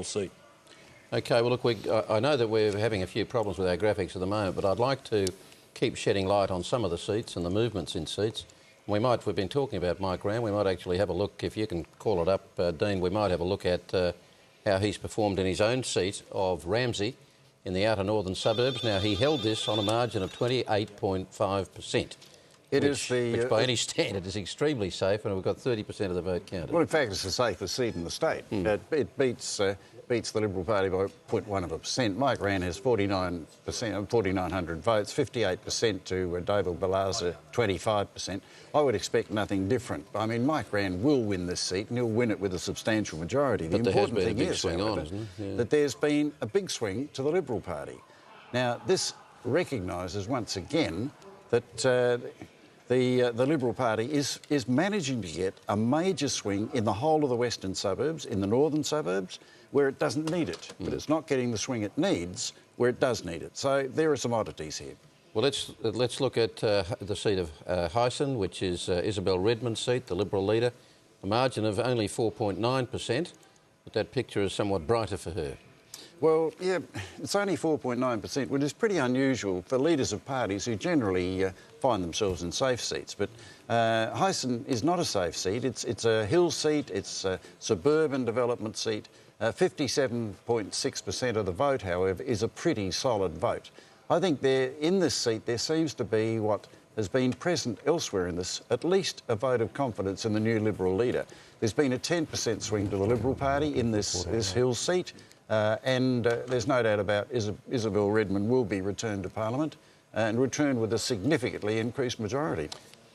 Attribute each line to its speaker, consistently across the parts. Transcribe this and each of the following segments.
Speaker 1: seat.
Speaker 2: Okay, well, look, I know that we're having a few problems with our graphics at the moment, but I'd like to keep shedding light on some of the seats and the movements in seats. We've been talking about Mike Rann, we might actually have a look, if you can call it up, Dean, we might have a look at how he's performed in his own seat of Ramsay in the outer northern suburbs. Now, he held this on a margin of 28.5%. Which by any standard is extremely safe, and we've got 30% of the vote counted.
Speaker 3: Well, in fact, it's the safest seat in the state. It beats the Liberal Party by 0.1%. Mike Rann has 49%, 4,900 votes, 58% to David Balaza, 25%. I would expect nothing different. I mean, Mike Rann will win this seat, and he'll win it with a substantial majority.
Speaker 2: But
Speaker 3: the important thing
Speaker 2: is, however,
Speaker 3: that there's been a big swing to the Liberal Party. Now, this recognises once again that the Liberal Party is managing to get a major swing in the whole of the western suburbs, in the northern suburbs, where it doesn't need it. But it's not getting the swing it needs where it does need it. So there are some oddities here.
Speaker 2: Well, let's look at the seat of Hyson, which is Isabel Redmond's seat, the Liberal leader. A margin of only 4.9%, but that picture is somewhat brighter for her.
Speaker 3: Well, yeah, it's only 4.9%, which is pretty unusual for leaders of parties who generally find themselves in safe seats. But Hyson is not a safe seat. It's a hill seat. It's a suburban development seat. 57.6% of the vote, however, is a pretty solid vote. I think in this seat there seems to be what has been present elsewhere in this, at least a vote of confidence in the new Liberal leader. There's been a 10% swing to the Liberal Party in this hill seat. And there's no doubt about Isabel Redmond will be returned to Parliament and returned with a significantly increased majority.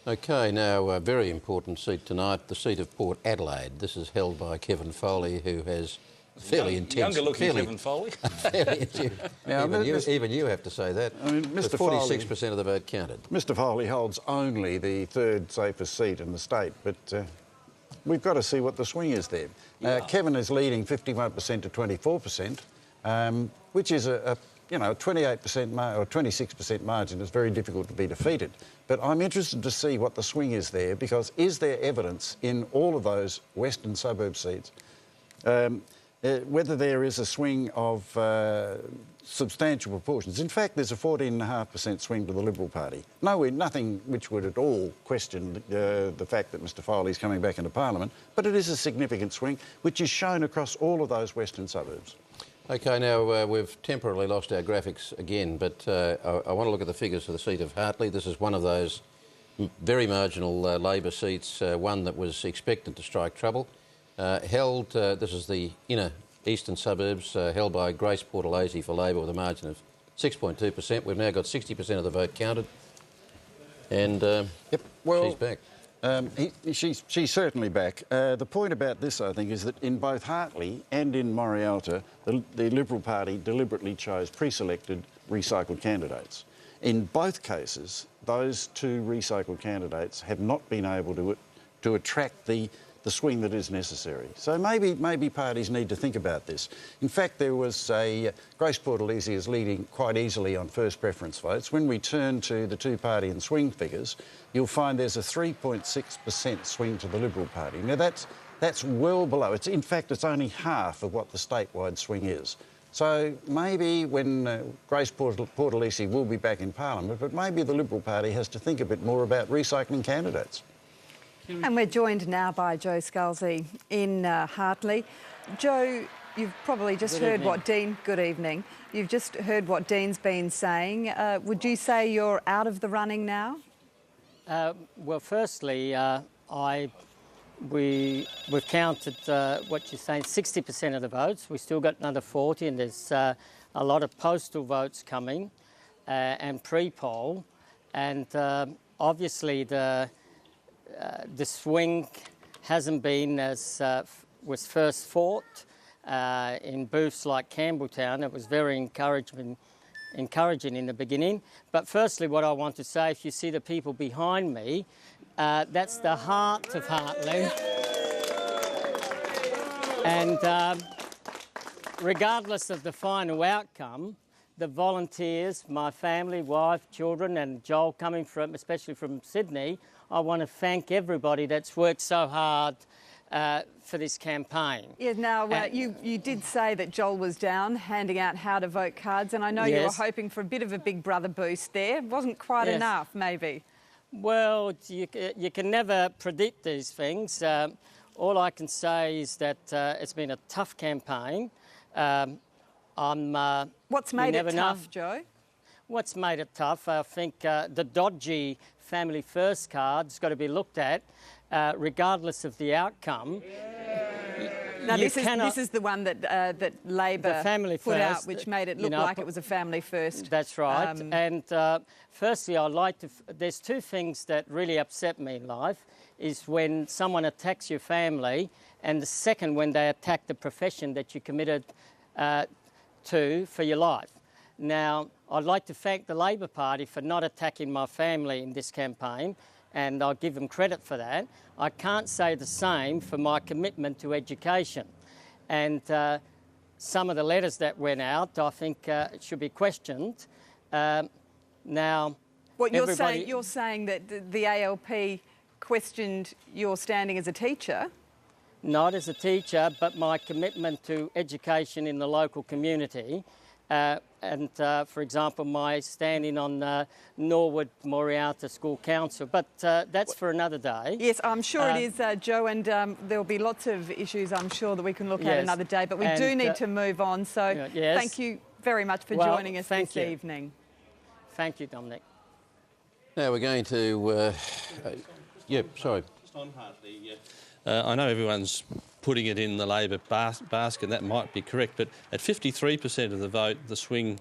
Speaker 2: OK, now a very important seat tonight, the seat of Port Adelaide. This is held by Kevin Foley, who has fairly intense...
Speaker 1: Younger-looking Kevin Foley.
Speaker 2: Even you have to say that. I mean, Mr. 46% of the vote counted.
Speaker 3: Mr. Foley holds only the third safest seat in the state, but we've got to see what the swing is there. Kevin is leading 51% to 24%, which is a 28% or 26% margin is very difficult to be defeated. But I'm interested to see what the swing is there, because is there evidence in all of those western suburb seats whether there is a swing of substantial proportions. In fact, there's a 14.5% swing to the Liberal Party. Nothing which would at all question the fact that Mr. Foley's coming back into Parliament, but it is a significant swing, which is shown across all of those western suburbs.
Speaker 2: OK, now we've temporarily lost our graphics again, but I want to look at the figures for the seat of Hartley. This is one of those very marginal Labor seats, one that was expected to strike trouble. This is the inner eastern suburbs, held by Grace Portalese for Labor with a margin of 6.2%. We've now got 60% of the vote counted, and she's back.
Speaker 3: She's certainly back. The point about this, I think, is that in both Hartley and in Morialta, the Liberal Party deliberately chose pre-selected recycled candidates. In both cases, those two recycled candidates have not been able to attract the swing that is necessary. So maybe parties need to think about this. In fact, there was Grace Portalese is leading quite easily on first preference votes. When we turn to the two-party and swing figures, you'll find there's a 3.6% swing to the Liberal Party. Now, that's well below. In fact, it's only half of what the statewide swing is. So maybe when Grace Portalese will be back in Parliament, but maybe the Liberal Party has to think a bit more about recycling candidates.
Speaker 4: And we're joined now by Joe Scalzi in Hartley. Joe, you've probably just heard what Dean... Good evening. You've just heard what Dean's been saying. Would you say you're out of the running now?
Speaker 5: Well, firstly, we've counted what you're saying, 60% of the votes. We've still got another 40, and there's a lot of postal votes coming and pre-poll. And obviously the swing hasn't been as was first thought. In booths like Campbelltown, it was very encouraging in the beginning. But firstly, what I want to say, if you see the people behind me, that's the heart of Hartley. And regardless of the final outcome, the volunteers, my family, wife, children, and Joel coming from, especially from Sydney, I want to thank everybody that's worked so hard for this campaign.
Speaker 4: Yeah, now, you did say that Joel was down handing out how to vote cards, and I know you were
Speaker 5: Yes.
Speaker 4: hoping for a bit of a Big Brother boost there. Wasn't quite
Speaker 5: Yes.
Speaker 4: enough, maybe.
Speaker 5: Well, you can never predict these things. All I can say is that it's been a tough campaign.
Speaker 4: What's
Speaker 5: you
Speaker 4: made it
Speaker 5: never know.
Speaker 4: tough, Joe?
Speaker 5: What's made it tough? I think the dodgy Family First card's got to be looked at, regardless of the outcome.
Speaker 4: Now,
Speaker 5: You
Speaker 4: this is the one that that Labor
Speaker 5: The Family
Speaker 4: put out,
Speaker 5: First,
Speaker 4: which made it look
Speaker 5: you know,
Speaker 4: like it was a family first.
Speaker 5: That's right. And firstly, I'd like to. There's two things that really upset me in life: is when someone attacks your family, and the second, when they attack the profession that you committed to for your life. Now, I'd like to thank the Labor Party for not attacking my family in this campaign, and I'll give them credit for that. I can't say the same for my commitment to education. And some of the letters that went out, I think, should be questioned. Now,
Speaker 4: What
Speaker 5: everybody-
Speaker 4: you're saying that the ALP questioned your standing as a teacher?
Speaker 5: Not as a teacher, but my commitment to education in the local community. For example, my standing on Norwood Morialta School Council. But that's for another day.
Speaker 4: Yes, I'm sure it is, Joe, and there'll be lots of issues, I'm sure, that we can look at
Speaker 5: Yes.
Speaker 4: another day. But we
Speaker 5: And,
Speaker 4: do need to move on, so
Speaker 5: yes.
Speaker 4: thank you very much for
Speaker 5: Well,
Speaker 4: joining us
Speaker 5: thank
Speaker 4: this
Speaker 5: you.
Speaker 4: evening.
Speaker 5: Thank you, Dominic.
Speaker 2: Now we're going to... sorry.
Speaker 1: Just on Hartley, I know everyone's putting it in the Labor basket, that might be correct, but at 53% of the vote, the swing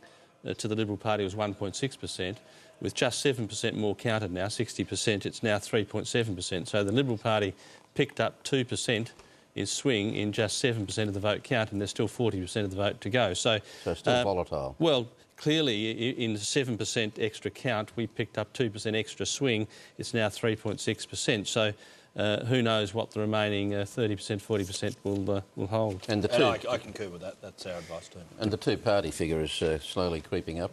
Speaker 1: to the Liberal Party was 1.6%. With just 7% more counted now, 60%, it's now 3.7%. So the Liberal Party picked up 2% in swing in just 7% of the vote count, and there's still 40% of the vote to go. So
Speaker 2: still volatile.
Speaker 1: Well, clearly, in 7% extra count, we picked up 2% extra swing. It's now 3.6%. So who knows what the remaining 30%, 40% will hold.
Speaker 2: And
Speaker 6: I concur with that. That's our advice too.
Speaker 2: And the two-party figure is slowly creeping up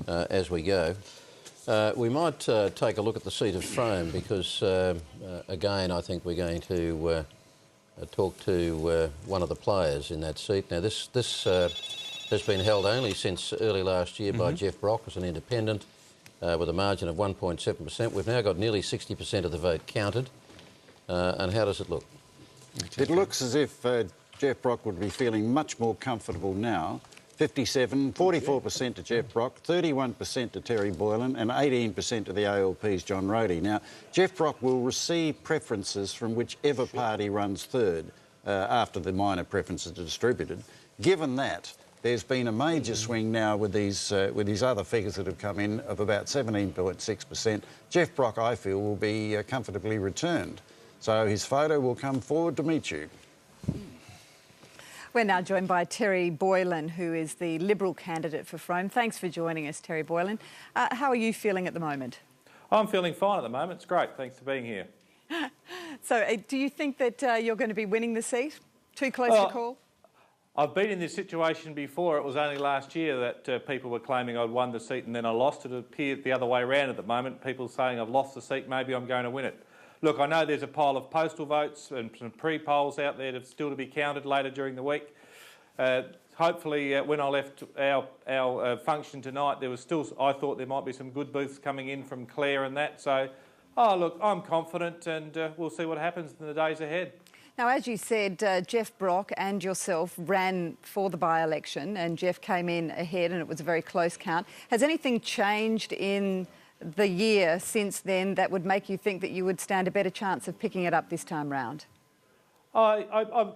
Speaker 2: as we go. We might take a look at the seat of Frome because, again, I think we're going to talk to one of the players in that seat. Now, this has been held only since early last year by Jeff Brock as an independent with a margin of 1.7%. We've now got nearly 60% of the vote counted. And how does it look?
Speaker 3: It looks as if Jeff Brock would be feeling much more comfortable now. 44% to Jeff Brock, 31% to Terry Boylan and 18% to the ALP's John Rodey. Now, Jeff Brock will receive preferences from whichever party runs third after the minor preferences are distributed. Given that, there's been a major swing now with these other figures that have come in of about 17.6%. Jeff Brock, I feel, will be comfortably returned. So his photo will come forward to meet you.
Speaker 4: We're now joined by Terry Boylan, who is the Liberal candidate for Frome. Thanks for joining us, Terry Boylan. How are you feeling at the moment?
Speaker 7: I'm feeling fine at the moment. It's great. Thanks for being here.
Speaker 4: So do you think that you're going to be winning the seat? Too close to call?
Speaker 7: I've been in this situation before. It was only last year that people were claiming I'd won the seat and then I lost it. It appeared the other way around at the moment. People saying I've lost the seat, maybe I'm going to win it. Look, I know there's a pile of postal votes and some pre-polls out there that's still to be counted later during the week. Hopefully, when I left our function tonight, there was still, I thought there might be some good booths coming in from Clare and that. So, look, I'm confident and we'll see what happens in the days ahead.
Speaker 4: Now, as you said, Jeff Brock and yourself ran for the by-election and Jeff came in ahead and it was a very close count. Has anything changed in the year since then that would make you think that you would stand a better chance of picking it up this time round?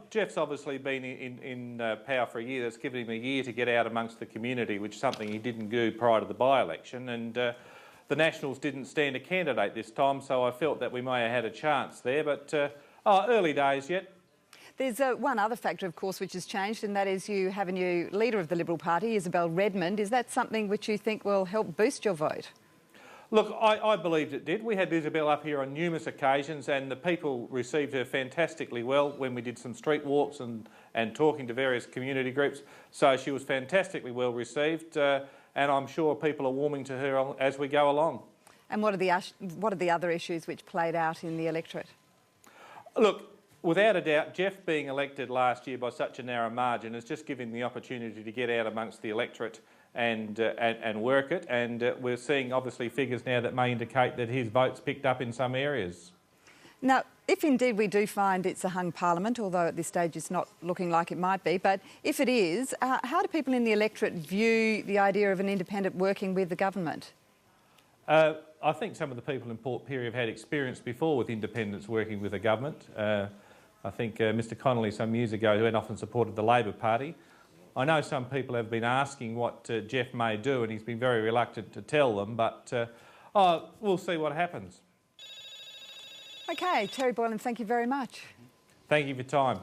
Speaker 7: Jeff's obviously been in power for a year. That's given him a year to get out amongst the community, which is something he didn't do prior to the by-election. And the Nationals didn't stand a candidate this time, so I felt that we may have had a chance there. But early days yet.
Speaker 4: There's one other factor, of course, which has changed, and that is you have a new leader of the Liberal Party, Isabel Redmond. Is that something which you think will help boost your vote?
Speaker 7: Look, I believed it did. We had Isabel up here on numerous occasions and the people received her fantastically well when we did some street walks and talking to various community groups. So she was fantastically well received and I'm sure people are warming to her as we go along.
Speaker 4: And what are the other issues which played out in the electorate?
Speaker 7: Look, without a doubt, Jeff being elected last year by such a narrow margin has just given him the opportunity to get out amongst the electorate and work it. And we're seeing obviously figures now that may indicate that his vote's picked up in some areas.
Speaker 4: Now, if indeed we do find it's a hung parliament, although at this stage it's not looking like it might be, but if it is, how do people in the electorate view the idea of an independent working with the government?
Speaker 7: I think some of the people in Port Pirie have had experience before with independents working with the government. I think Mr Connolly some years ago who had often supported the Labor Party. I know some people have been asking what Jeff may do and he's been very reluctant to tell them, but we'll see what happens.
Speaker 4: OK, Terry Boylan, thank you very much.
Speaker 7: Thank you for your time.